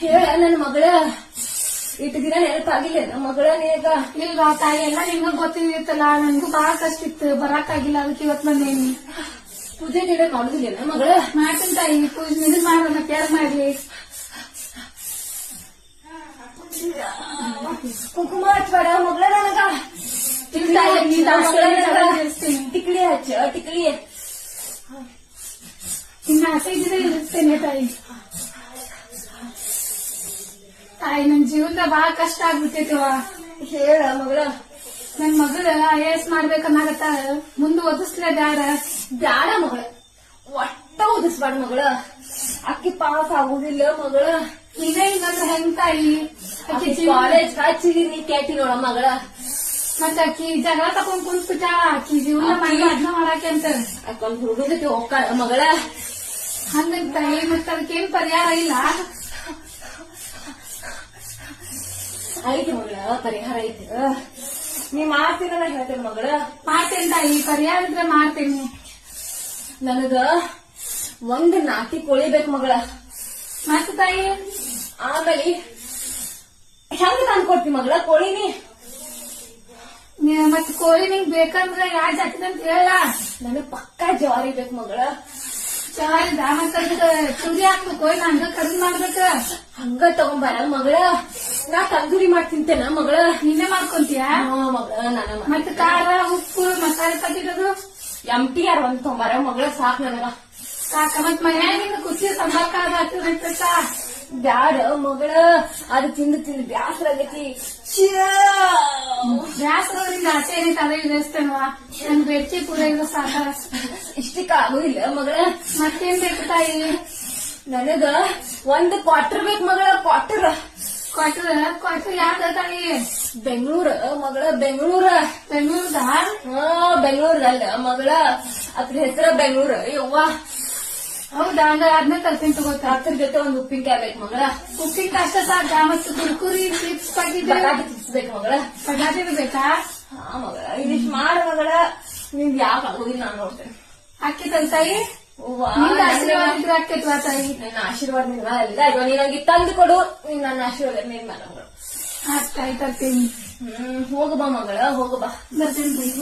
ಹೇಳ ನನ್ ಮಗಳ ಇಟ್ಟು ದಿನ ನೆನಪಾಗಿಲ್ಲ ನಮ್ಮ ಮಗಳ ನೀಗ. ಇಲ್ಲ ತಾಯಿ ಎಲ್ಲ ನಿಮ್ಗ ಗೊತ್ತಿರ್ತಲ್ಲ, ನನ್ಗೂ ಬಾಳ ಕಷ್ಟ ಇತ್ತು, ಬರಾಕಾಗಿಲ್ಲ, ಅದಕ್ಕೆ ಇವತ್ ಬಂದೇನಿ. ಪೂಜೆ ಗಿಡ ಮಾಡುದಿಲ್ಲ ನನ್ನ ಮಗಳ? ಮಾಡ್ತೀನಿ ತಾಯಿ, ಪೂಜೆ ನಿನ್ ಮಾಡೋಣ, ಕೇರ್ ಮಾಡ್ಲಿ. ಕುಂಕುಮ ಹಚ್ಬೇಡ ಮಗಳ ನನಗ. ಟಿಕ್ಲಿ ಹಚ್ಚ, ಟಿಕ್ಲಿ. ಇನ್ನ ಆಸೆ ಇದ್ರೆ ಇರ್ತೇನೆ ತಾಯಿ. ತಾಯಿ ನನ್ ಜೀವನದ ಬಾಳ ಕಷ್ಟ ಆಗ್ಬಿಟ್ಟೈತಿವ. ಹೇಳ ಮಗಳ. ನನ್ ಮಗಳ IAS ಮಾಡ್ಬೇಕನ್ನಾಗತ್ತ, ಮುಂದೆ ಓದಿಸ್ಲೇ ಬ್ಯಾಡ. ಬ್ಯಾಡ ಮಗಳ, ಒಟ್ಟ ಓದಿಸ್ಬೇಡ ಮಗಳ. ಅಕ್ಕಿ ಪಾಸ್ ಆಗುದಿಲ್ಲ ಮಗಳ. ಈಗ ಹಿಂಗಂದ್ರೆ ಹೆಂಗ್ ತಾಯಿ? ಕಾಲೇಜ್ ಹಚ್ಚಿದಿ ನೀ ಕೇಟಿ ನೋಡ ಮಗಳ. ಮತ್ತ ಅಕ್ಕಿ ಜಗಳ ತಕೊಂಡ್ ಕುಂತ್ಬಿಟ್ಟಾಳ, ಅಕ್ಕಿ ಜೀವನ ಮಾಡಿ ಅದ್ನ ಮಾಡಾಕೆ ಅಂತ. ಅಕ್ಕೊಂದ್ ಹುಡುಗ ಜೊತೆ ಹೋಗ್ತಾಳ ಮಗಳ. ಹಂಗಂತ ತಾಯಿ, ಮತ್ತ ಅದಕ್ಕೇನ್ ಪರಿಹಾರ ಇಲ್ಲ? ಐತಿ ಮಗಳ, ಪರಿಹಾರ ಐತಿ. ನೀ ಮಾಡ್ತೀನ ಹೇಳ್ತೇನೆ ಮಗಳ. ಮಾಡ್ತೇನೆ ತಾಯಿ, ಪರಿಹಾರ ಇದ್ರೆ ಮಾಡ್ತೇನೆ. ನನಗ ಒಂದ್ ನಾಟಿ ಕೋಳಿ ಬೇಕು ಮಗಳ. ಮತ್ತ ತಾಯಿ ಆಮೇಲೆ ಹೆಂಗ ತಂದ್ಕೊಡ್ತಿ ಮಗಳ ಕೋಳಿನಿ? ಮತ್ ಕೋಳಿ ನಿಂಗ್ ಬೇಕಂದ್ರ ಯಾವ ಜಾತಿದಂತ ಹೇಳ. ನನಗ್ ಪಕ್ಕಾ ಜವಾರಿ ಬೇಕು ಮಗಳ. ಜವಾರಿದ ಮತ್ತ ಚೂರಿ ಹಾಕ್ಬೇಕು, ಹಂಗ ಕಡಿಮೆ ಮಾಡ್ಬೇಕ. ಹಂಗ ತಗೊಂಬರ ಮಗಳ. ನಾ ತಂದೂರಿ ಮಾಡ್ತಿಂತೇನ ಮಗಳ? ನೀನೇ ಮಾಡ್ಕೊಂತೀಯ ಮಗಳ? ನನ್ನ ಮತ್ತ ಖಾರ ಉಪ್ಪು ಮಸಾಲೆ ಕಟ್ಟಿರೋದು MTR ಒಂದ್ ತೊಂಬರ ಮಗಳ, ಸಾಕ್ ನನಗ. ಸಾಕ. ಮತ್ ಮನ್ಯಾಗಿಂದ ಕುಸಿ ಸಂಬಾರ ಖಾರ ಹಾಕಿರ್ತ. ಬ್ಯಾಡ ಮಗಳ, ಅದು ತಿಂದು ತಿಂದು ಬ್ಯಾಸರ ಆಗೈತಿ. ಬ್ಯಾಸರವ್ರಿಂದ ಆಸೆ ಏನೈತೆ ಅದೇ ಇಳಿಸ್ತೇನವ. ನನ್ ಬೇಡಿಕೆ ಪೂರೈಸೋ ಸಾಕ. ಇಷ್ಟಕ್ಕ ಆಗುದಿಲ್ಲ ಮಗಳ. ಮತ್ತೇನ್ ಬೇಕು ತಾಯಿ? ನನಗ ಒಂದ್ ಕ್ವಾರ್ಟರ್ ಬೇಕು ಮಗಳ. ಕ್ವಾರ್ಟರ್ ಕ್ವಾರ್ಟರ್ ಯಾವ್ದ ತಾಯಿ? ಬೆಂಗಳೂರ ಮಗಳ, ಬೆಂಗಳೂರ. ಬೆಂಗಳೂರದ? ಬೆಂಗಳೂರಲ್ಲ ಮಗಳ, ಅದ್ರ ಹೆಸರ ಬೆಂಗಳೂರ. ಯವ್ವ ಹೌದಾ? ಅಂದ್ರೆ ಅದನ್ನ ತರ್ತೀನಿ ತಗೋತಾ. ಅದ್ರ ಜೊತೆ ಒಂದ್ ಉಪ್ಪಿನಕಾಯಿ ಬೇಕು ಮಗಳ. ಉಪ್ಪಿನ ಅಷ್ಟ ಸಾಕ? ಮತ್ತು ಕುರ್ಕುರಿ ಚಿಪ್ಸ್ ಪ್ಯಾಕೆಟ್ ಬಟಾಟೆ ಚಿಪ್ಸ್ ಬೇಕು ಮಗಳ. ಪಟಾಟಿದು ಬೇಕಾ? ಹಾ ಮಗಳ, ಇದಿಷ್ಟು ಮಾಡ ಮಗಳ. ನಿಮ್ಗೆ ಯಾಕೆ ಆಗೋದಿಲ್ಲ ನಾನು ನೋಡ್ತೇನೆ. ಹಾಕಿತಲ್ ತಾಯಿ? ನಿನ್ನ ಆಶೀರ್ವಾದ ಇದ್ರೆ ಹಾಕೈತ್ವಾ ತಾಯಿ? ನನ್ನ ಆಶೀರ್ವಾದ ನಿನ್ನ ಎಲ್ಲ ಇವಾಗ ನೀ ನಂಗೆ ತಂದು ಕೊಡು. ನೀನ್ ನನ್ನ ಆಶೀರ್ವಾದ ನಿನ್ ಮೇಲೆ ಮಗಳು. ತಾಯಿ ತರ್ತೀನಿ. ಹೋಗು ಬಾ ಮಗಳ, ಹೋಗು ಬಾ. ಬರ್ತೇನೆ ತಾಯಿ.